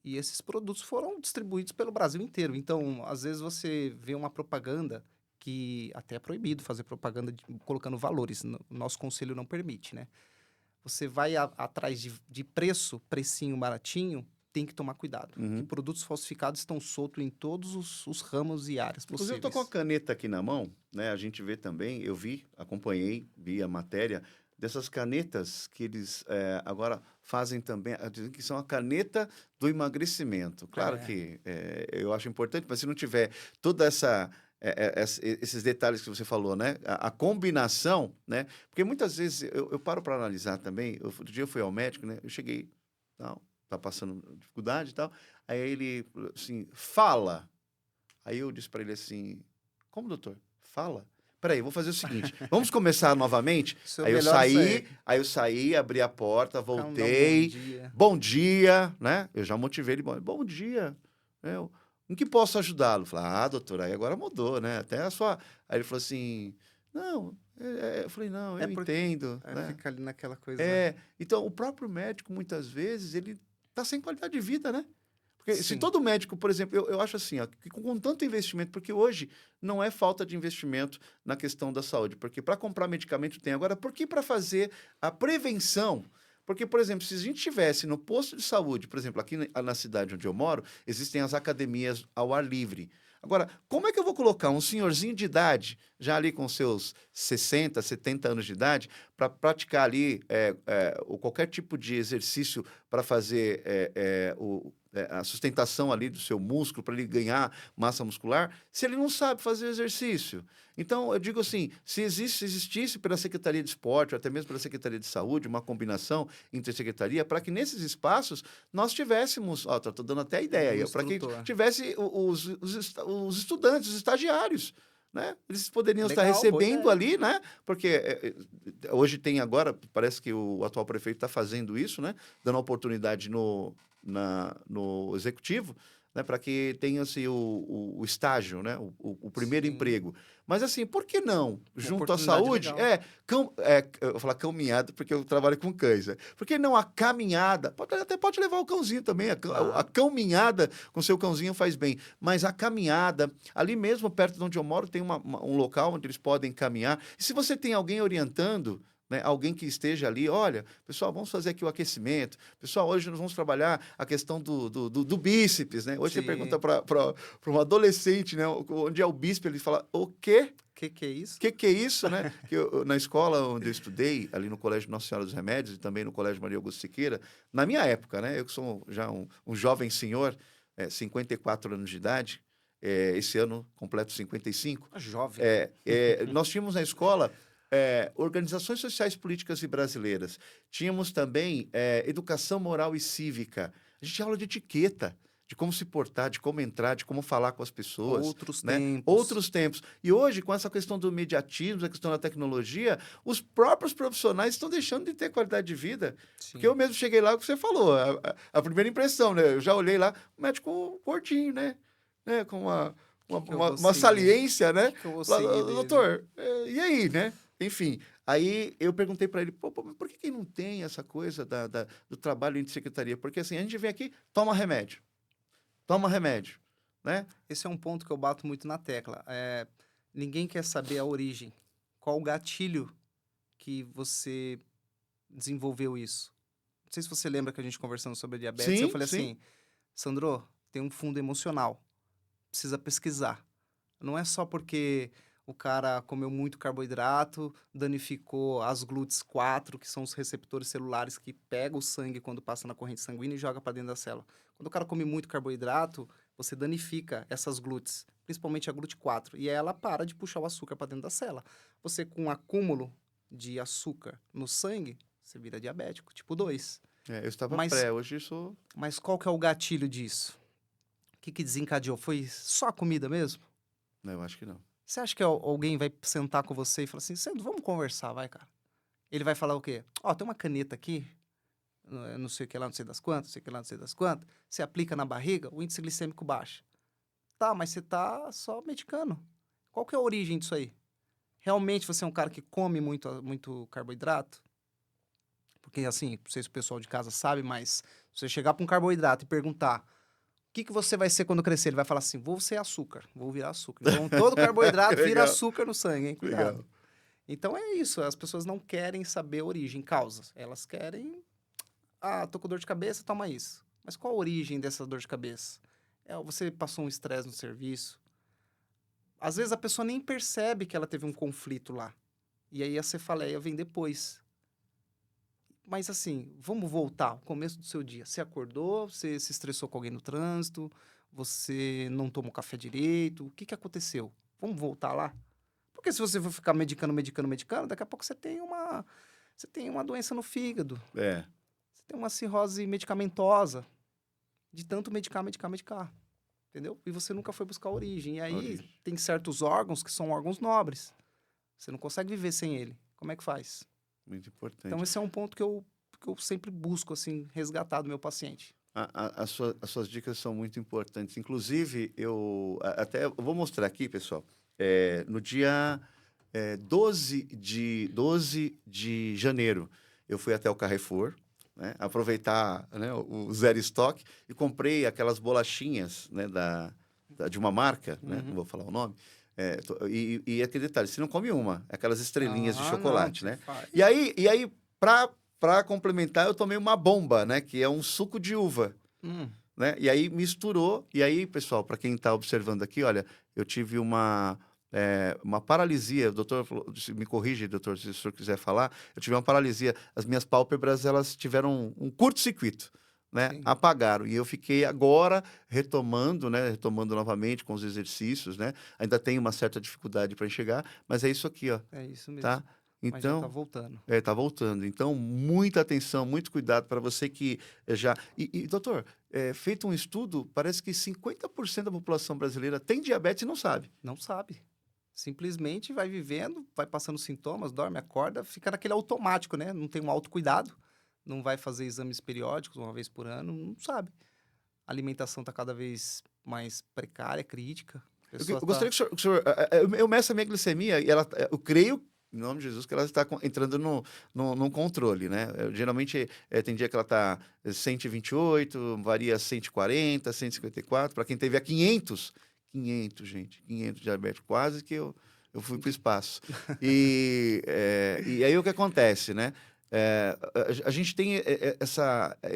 E esses produtos foram distribuídos pelo Brasil inteiro. Então, às vezes você vê uma propaganda que até é proibido fazer propaganda colocando valores. O nosso conselho não permite, né? Você vai atrás de preço, precinho baratinho, tem que tomar cuidado. Uhum. Que produtos falsificados estão soltos em todos os ramos e áreas Inclusive, possíveis. eu tô com a caneta aqui na mão, né? A gente vê também, eu vi, acompanhei, vi a matéria dessas canetas que eles agora fazem também, dizem que são a caneta do emagrecimento. Claro É. que eu acho importante, mas se não tiver toda esses detalhes que você falou, né? A combinação, né? Porque muitas vezes eu paro para analisar também. Outro dia eu fui ao médico, né? Eu cheguei, não, tá passando dificuldade e tal. Aí ele, assim, fala. Aí eu disse para ele assim: como, doutor? Fala. Peraí, vou fazer o seguinte: vamos começar novamente? Seu Aí eu melhor isso aí. saí, abri a porta, Então, dá um bom voltei. dia. Bom dia, né? Eu já motivei ele. Bom dia. Eu, em que posso ajudá-lo? Falei, doutor, aí agora mudou, né? Até a sua. Aí ele falou assim: não. Eu falei, não, É eu porque entendo. Né? fica ali naquela coisa. Então o próprio médico, muitas vezes, ele tá sem qualidade de vida, né? Porque se Sim. todo médico, por exemplo, eu acho assim, ó, que com tanto investimento, porque hoje não é falta de investimento na questão da saúde, porque para comprar medicamento tem. Agora, por que para fazer a prevenção? Porque, por exemplo, se a gente tivesse no posto de saúde, por exemplo, aqui na cidade onde eu moro, existem as academias ao ar livre. Agora, como é que eu vou colocar um senhorzinho de idade, já ali com seus 60, 70 anos de idade, para praticar ali qualquer tipo de exercício para fazer a sustentação ali do seu músculo, para ele ganhar massa muscular, se ele não sabe fazer exercício? Então, eu digo assim, se existisse pela Secretaria de Esporte, ou até mesmo pela Secretaria de Saúde, uma combinação entre a Secretaria, para que nesses espaços nós tivéssemos, estou dando até a ideia aí, para que instrutor. tivesse os estudantes, os estagiários, né? Eles poderiam estar Legal, boa recebendo ideia. ali, né? Porque hoje tem agora, parece que o atual prefeito está fazendo isso, né? Dando oportunidade no executivo, né? Para que tenha assim, o estágio, né? O primeiro Sim. emprego. Mas assim, por que não? Uma Junto à oportunidade saúde, legal. eu vou falar caminhada porque eu trabalho com cães, né? Por que não a caminhada? Até pode levar o cãozinho também. A Claro. caminhada com seu cãozinho faz bem. Mas a caminhada, ali mesmo perto de onde eu moro, tem um local onde eles podem caminhar. E se você tem alguém orientando, né, alguém que esteja ali, olha, pessoal, vamos fazer aqui o aquecimento. Pessoal, hoje nós vamos trabalhar a questão do bíceps, né? Hoje você Sim. pergunta para um adolescente, né, onde é o bíceps, ele fala, o quê? Que é isso? O que é isso, né? Que na escola onde eu estudei, ali no Colégio Nossa Senhora dos Remédios e também no Colégio Maria Augusta Siqueira, na minha época, né? Eu que sou já um jovem senhor, 54 anos de idade, esse ano completo 55, Jovem. nós tínhamos na escola organizações sociais, políticas e brasileiras. Tínhamos também educação moral e cívica. A gente tinha aula de etiqueta, de como se portar, de como entrar, de como falar com as pessoas. Outros Né? tempos. Outros tempos. E hoje, com essa questão do mediatismo, a questão da tecnologia, os próprios profissionais estão deixando de ter qualidade de vida. Sim. Porque eu mesmo cheguei lá, o que você falou, a primeira impressão, né? Eu já olhei lá, o médico gordinho, né? Com uma saliência, né? Que eu vou Falei, seguir dele? doutor, e aí, né? Enfim, aí eu perguntei para ele, mas por que não tem essa coisa do trabalho entre secretaria? Porque assim, a gente vem aqui, toma remédio, né? Esse é um ponto que eu bato muito na tecla. Ninguém quer saber a origem. Qual o gatilho que você desenvolveu isso? Não sei se você lembra que a gente conversando sobre a diabetes, eu falei assim, Sandro, tem um fundo emocional, precisa pesquisar. Não é só porque o cara comeu muito carboidrato, danificou as GLUT 4, que são os receptores celulares que pegam o sangue quando passa na corrente sanguínea e joga para dentro da célula. Quando o cara come muito carboidrato, você danifica essas GLUTs, principalmente a GLUT 4, e ela para de puxar o açúcar para dentro da célula. Você, com um acúmulo de açúcar no sangue, você vira diabético, tipo 2. Eu estava pré, hoje sou... Mas qual que é o gatilho disso? O que desencadeou? Foi só a comida mesmo? Não, eu acho que não. Você acha que alguém vai sentar com você e falar assim, Sandro, vamos conversar, vai, cara? Ele vai falar o quê? Tem uma caneta aqui, não sei o que lá, não sei das quantas, não sei o que lá, não sei das quantas. Você aplica na barriga, o índice glicêmico baixa. Tá, mas você tá só medicando. Qual que é a origem disso aí? Realmente você é um cara que come muito carboidrato? Porque, assim, não sei se o pessoal de casa sabe, mas se você chegar para um carboidrato e perguntar o que você vai ser quando crescer? Ele vai falar assim, vou ser açúcar, vou virar açúcar. Então, todo carboidrato vira açúcar no sangue, hein? Cuidado. Legal. Então, é isso. As pessoas não querem saber a origem, causas. Elas querem... tô com dor de cabeça, toma isso. Mas qual a origem dessa dor de cabeça? Você passou um estresse no serviço. Às vezes a pessoa nem percebe que ela teve um conflito lá. E aí a cefaleia vem depois. Mas assim, vamos voltar ao começo do seu dia. Você acordou, você se estressou com alguém no trânsito, você não tomou café direito. O que aconteceu? Vamos voltar lá? Porque se você for ficar medicando, daqui a pouco você tem uma doença no fígado. É, Você tem uma cirrose medicamentosa. De tanto medicar. Entendeu? E você nunca foi buscar a origem. E aí origem. tem certos órgãos que são órgãos nobres. Você não consegue viver sem ele. Como é que faz? Muito importante. Então, esse é um ponto que eu sempre busco, assim, resgatar do meu paciente. As suas dicas são muito importantes. Inclusive, eu vou mostrar aqui, pessoal. No dia 12 de janeiro, eu fui até o Carrefour, né, aproveitar, né, o zero estoque e comprei aquelas bolachinhas, né, de uma marca, né, não vou falar o nome. E aquele detalhe, você não come uma, aquelas estrelinhas de chocolate, não, né? faz. E aí para complementar, eu tomei uma bomba, né, que é um suco de uva. Né? E aí misturou. E aí, pessoal, para quem está observando aqui, olha, eu tive uma paralisia. O doutor me corrige, doutor, se o senhor quiser falar. Eu tive uma paralisia. As minhas pálpebras, elas tiveram um curto-circuito, né? Sim. Apagaram. E eu fiquei agora retomando, né? Retomando novamente com os exercícios, né? Ainda tenho uma certa dificuldade para enxergar, mas é isso aqui, ó. É isso mesmo. Tá? Mas já tá Então, voltando. tá voltando. Então, muita atenção, muito cuidado para você que já. Doutor, feito um estudo, parece que 50% da população brasileira tem diabetes e não sabe. Não sabe. Simplesmente vai vivendo, vai passando sintomas, dorme, acorda, fica naquele automático, né? Não tem um autocuidado, não vai fazer exames periódicos uma vez por ano, não sabe. A alimentação está cada vez mais precária, crítica. A pessoa Eu gostaria que o senhor eu meço a minha glicemia e eu creio, em nome de Jesus, que ela está entrando num controle, né? Geralmente, tem dia que ela está 128, varia 140, 154. Para quem teve a 500, gente, 500 diabetes, quase que eu fui para o espaço. E aí o que acontece, né? A gente tem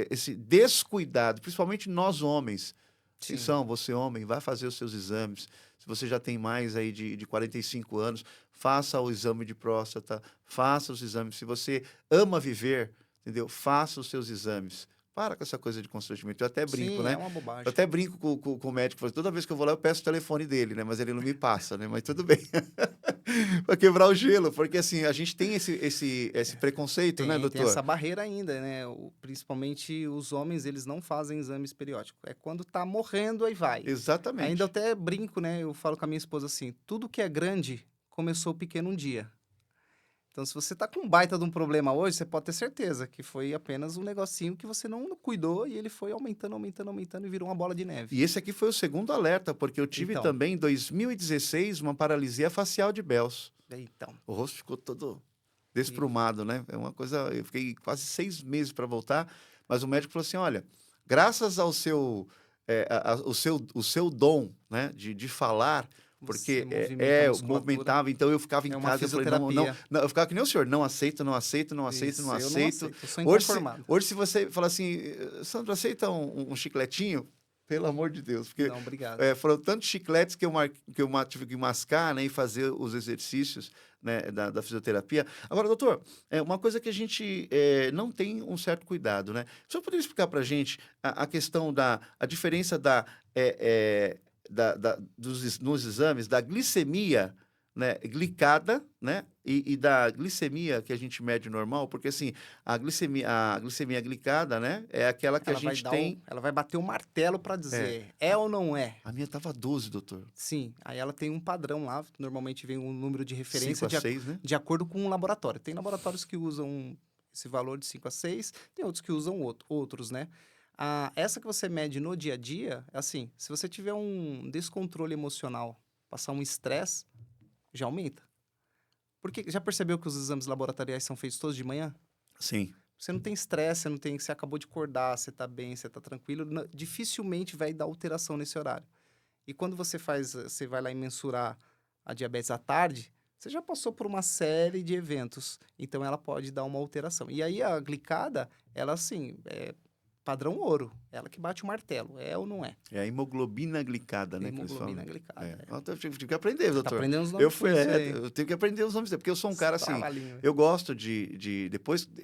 esse descuidado, principalmente nós homens. Sim. Atenção, você homem, vai fazer os seus exames. Se você já tem mais aí de 45 anos, faça o exame de próstata, faça os exames. Se você ama viver, entendeu? Faça os seus exames. Para com essa coisa de constrangimento. Eu até brinco, Sim, né? é uma Eu bobagem. até brinco com o médico. Toda vez que eu vou lá, eu peço o telefone dele, né? Mas ele não me passa, né? Mas tudo bem. Para quebrar o gelo. Porque, assim, a gente tem esse preconceito, né, Tem doutor? essa barreira ainda, né? Principalmente os homens, eles não fazem exames periódicos. É quando tá morrendo, aí vai. Exatamente. Ainda eu até brinco, né? Eu falo com a minha esposa assim, tudo que é grande começou pequeno um dia. Então, se você tá com um baita de um problema hoje, você pode ter certeza que foi apenas um negocinho que você não cuidou e ele foi aumentando e virou uma bola de neve. E esse aqui foi o segundo alerta, porque eu tive Então. também, em 2016, uma paralisia facial de Bell's. Então, O rosto ficou todo desprumado, né? É uma coisa. Eu fiquei quase 6 meses para voltar, mas o médico falou assim: olha, graças ao o seu dom, né, de falar, você porque movimenta a eu musculatura. movimentava, então eu ficava em É uma casa, eu falei, não, fisioterapia. não, eu ficava que nem o senhor, não aceito, não aceito, não aceito, Isso, não eu aceito. Eu sou Hoje, inconformado. hoje, se você falar assim, Sandro, aceita um chicletinho? Pelo amor de Deus, porque Não, obrigado. foram tantos chicletes que eu tive que mascar, né, e fazer os exercícios, né, da fisioterapia. Agora, doutor, uma coisa que a gente não tem um certo cuidado, né? O senhor poderia explicar para a gente a questão a diferença nos exames da glicemia, né, glicada, né, e da glicemia que a gente mede normal? Porque, assim, a glicemia glicada, né, é aquela que a gente tem... Ela vai bater o martelo para dizer, é ou não é? A minha tava 12, doutor. Sim, aí ela tem um padrão lá, normalmente vem um número de 5 referência a 6, né? de acordo com o laboratório. Tem laboratórios que usam esse valor de 5 a 6, tem outros que usam outros, né? Essa que você mede no dia a dia, é assim, se você tiver um descontrole emocional, passar um estresse, já aumenta. Porque já percebeu que os exames laboratoriais são feitos todos de manhã? Sim. Você não tem estresse, você acabou de acordar, você tá bem, você tá tranquilo, dificilmente vai dar alteração nesse horário. E quando você vai lá e mensurar a diabetes à tarde, você já passou por uma série de eventos, então ela pode dar uma alteração. E aí a glicada, ela assim, padrão ouro. Ela que bate o martelo. É ou não é? É a hemoglobina glicada, né? Que eles falam. Hemoglobina glicada. É. Eu tive que aprender, Tá doutor. aprendendo os nomes difíceis aí. Eu tive que aprender os nomes, porque eu sou um cara assim, Trava-língua. eu gosto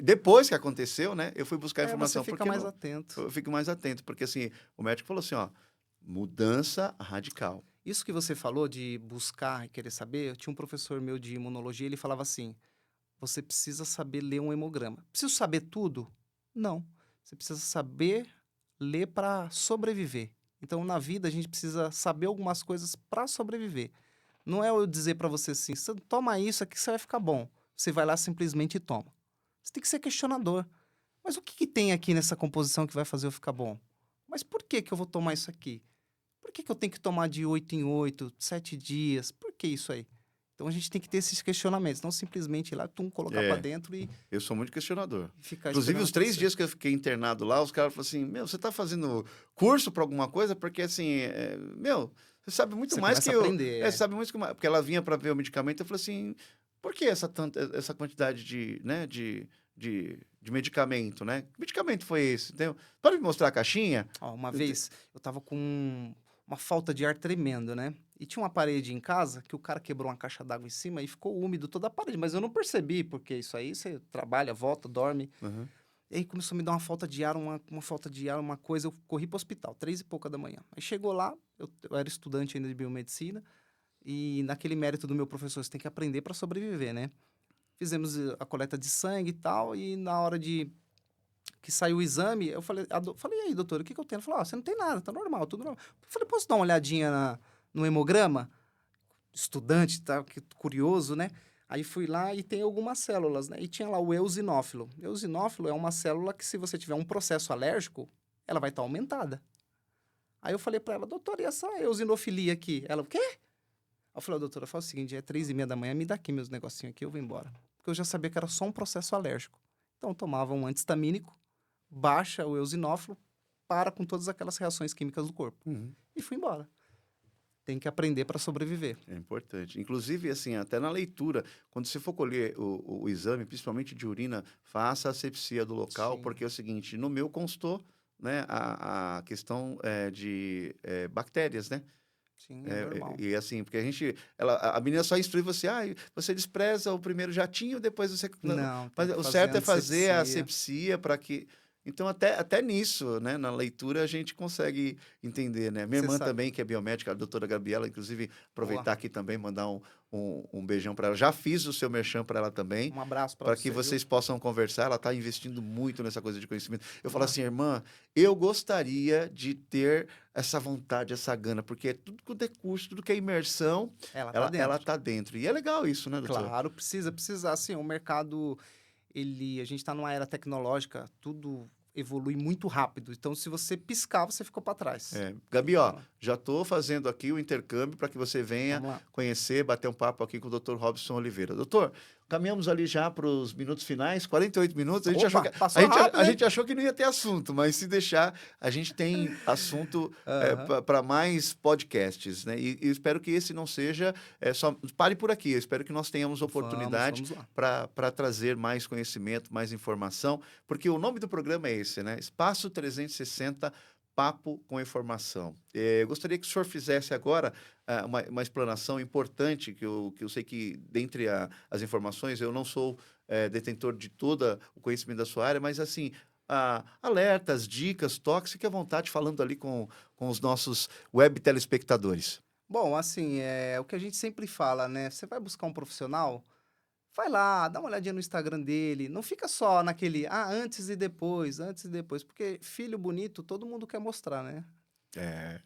depois que aconteceu, né? Eu fui buscar informação. Você fica mais atento. Eu fico mais atento, porque assim, o médico falou assim, ó, mudança radical. Isso que você falou de buscar e querer saber, eu tinha um professor meu de imunologia, ele falava assim, você precisa saber ler um hemograma. Preciso saber tudo? Não. Você precisa saber ler para sobreviver. Então, na vida, a gente precisa saber algumas coisas para sobreviver. Não é eu dizer para você assim, toma isso aqui que você vai ficar bom. Você vai lá simplesmente e toma. Você tem que ser questionador. Mas o que, que tem aqui nessa composição que vai fazer eu ficar bom? Mas por que, que eu vou tomar isso aqui? Por que, que eu tenho que tomar de 8 em 8, 7 dias? Por que isso aí? Então a gente tem que ter esses questionamentos, não simplesmente ir lá, colocar para dentro e Eu sou muito questionador. ficar Inclusive, os 3 acontecer. dias que eu fiquei internado lá, os caras falaram assim, você tá fazendo curso para alguma coisa? Porque assim, você sabe muito Você mais começa que a eu. aprender, Você sabe muito mais. Porque ela vinha para ver o medicamento, eu falei assim, por que essa quantidade de medicamento, né? Que medicamento foi esse? Entendeu? Pode me mostrar a caixinha? Ó, uma vez eu tava com uma falta de ar tremendo, né? E tinha uma parede em casa que o cara quebrou uma caixa d'água em cima e ficou úmido toda a parede, mas eu não percebi, porque isso aí você trabalha, volta, dorme. Uhum. E aí começou a me dar uma falta de ar, uma falta de ar, uma coisa. Eu corri pro hospital, 3h pouca da manhã. Aí chegou lá, eu era estudante ainda de biomedicina, e naquele mérito do meu professor, você tem que aprender para sobreviver, né? Fizemos a coleta de sangue e tal, e na hora que saiu o exame, eu falei, falei, e aí, doutor, o que eu tenho? Ela falou, você não tem nada, tá normal, tudo normal. Eu falei, posso dar uma olhadinha no hemograma? Estudante, tá? Curioso, né? Aí fui lá e tem algumas células, né? E tinha lá o eosinófilo. Eosinófilo é uma célula que, se você tiver um processo alérgico, ela vai estar aumentada. Aí eu falei para ela, doutora, e essa eosinofilia aqui? Ela, o quê? Aí eu falei, doutora, faz o seguinte, é 3h30 da manhã, me dá aqui meus negocinhos aqui, eu vou embora. Porque eu já sabia que era só um processo alérgico. Então eu tomava um antistamínico, baixa o eosinófilo, para com todas aquelas reações químicas do corpo. Uhum. E fui embora. Tem que aprender para sobreviver. É importante. Inclusive, assim, até na leitura, quando você for colher o exame, principalmente de urina, faça a asepsia do local, Sim. porque é o seguinte, no meu constou, né, a questão bactérias, né? Sim, é normal. E assim, porque a menina só instrui você, você despreza o primeiro jatinho, depois você... Não, tem Mas que o fazer certo é fazer a antisepsia. asepsia para que... Então, até nisso, né, na leitura, a gente consegue entender, né? Minha Você irmã sabe. também, que é biomédica, a doutora Gabriela, inclusive, aproveitar Boa. aqui também, mandar um beijão para ela. Já fiz o seu merchan para ela também, Um abraço para para você, que viu? vocês possam conversar. Ela está investindo muito nessa coisa de conhecimento. Eu falo Boa. assim, irmã, eu gostaria de ter essa vontade, essa gana, porque tudo que é curso, tudo que é imersão, Ela tá dentro. ela tá dentro. E é legal isso, né, doutor? Claro, precisa. Assim, o mercado, a gente está numa era tecnológica, tudo evolui muito rápido. Então, se você piscar, você ficou para trás. Gabi, ó, já estou fazendo aqui o intercâmbio para que você venha Vamos lá. conhecer, bater um papo aqui com o Dr. Robson Oliveira. Doutor, caminhamos ali já para os minutos finais, 48 minutos. Opa, passou rápido, a hein? gente achou que não ia ter assunto, mas se deixar, a gente tem assunto Aham. para mais podcasts, né? E espero que esse não seja só. Pare por aqui. Eu espero que nós tenhamos oportunidade Vamos lá. para trazer mais conhecimento, mais informação, porque o nome do programa é esse, né? Espaço 360 Papo com Informação. Eu gostaria que o senhor fizesse agora uma explanação importante, que eu sei que, dentre as informações, eu não sou detentor de todo o conhecimento da sua área, mas, assim, alertas, dicas, toques, fique à vontade falando ali com os nossos web telespectadores. Bom, assim, é o que a gente sempre fala, né? Você vai buscar um profissional, vai lá, dá uma olhadinha no Instagram dele. Não fica só naquele, antes e depois. Porque filho bonito, todo mundo quer mostrar, né? É,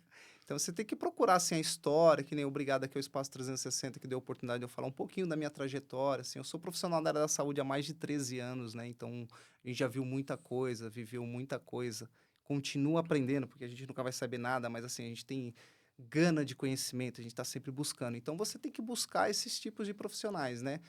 Então, você tem que procurar, assim, a história, que nem obrigado aqui ao Espaço 360, que deu a oportunidade de eu falar um pouquinho da minha trajetória, assim. Eu sou profissional da área da saúde há mais de 13 anos, né? Então, a gente já viu muita coisa, viveu muita coisa. Continua aprendendo, porque a gente nunca vai saber nada, mas, assim, a gente tem gana de conhecimento, a gente está sempre buscando. Então, você tem que buscar esses tipos de profissionais, né?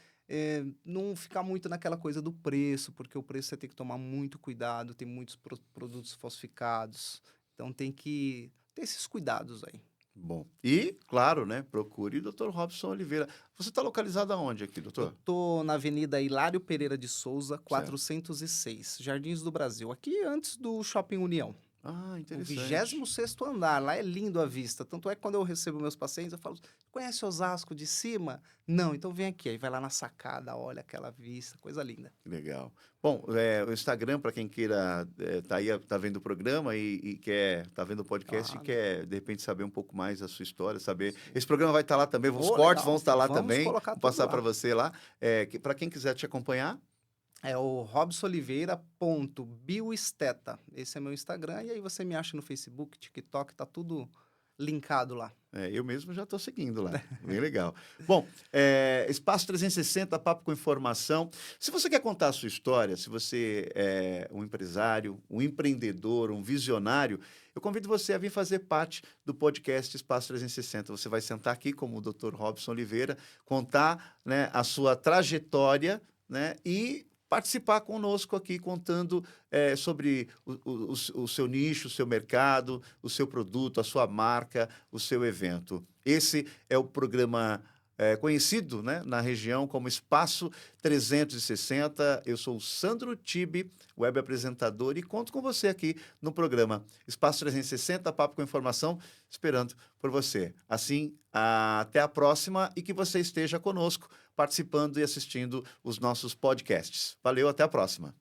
Não ficar muito naquela coisa do preço, porque o preço você tem que tomar muito cuidado, tem muitos produtos falsificados. Então, tem que ter esses cuidados aí. Bom. E, claro, né? Procure o Dr. Robson Oliveira. Você está localizado aonde aqui, Eu doutor? tô na Avenida Hilário Pereira de Souza, Certo. 406, Jardins do Brasil, aqui antes do Shopping União. Ah, No interessante. 26º andar, lá é lindo a vista. Tanto é que quando eu recebo meus pacientes, eu falo: "Conhece Osasco de cima?". "Não", "Então vem aqui". Aí vai lá na sacada, olha aquela vista, coisa linda. Que legal. Bom, o Instagram, para quem queira, tá aí, tá vendo o programa e quer, tá vendo o podcast e Ah, quer, de repente, saber um pouco mais da sua história, saber. sim. Esse programa vai estar lá também, os Ô, cortes vão legal. estar lá Vamos também, colocar vou tudo passar para lá. você lá. Para quem quiser te acompanhar, É o robsoliveira.bioesteta. Esse é meu Instagram, e aí você me acha no Facebook, TikTok, tá tudo linkado lá. eu mesmo já estou seguindo lá. Bem legal. Bom, Espaço 360, papo com informação. Se você quer contar a sua história, se você é um empresário, um empreendedor, um visionário, eu convido você a vir fazer parte do podcast Espaço 360. Você vai sentar aqui como o Dr. Robson Oliveira, contar, né, a sua trajetória, né, e participar conosco aqui contando sobre o seu nicho, o seu mercado, o seu produto, a sua marca, o seu evento. Esse é o programa conhecido, né, na região como Espaço 360. Eu sou o Sandro Tibe, web apresentador, e conto com você aqui no programa Espaço 360, papo com informação, esperando por você. Assim, até a próxima e que você esteja conosco, participando e assistindo os nossos podcasts. Valeu, até a próxima.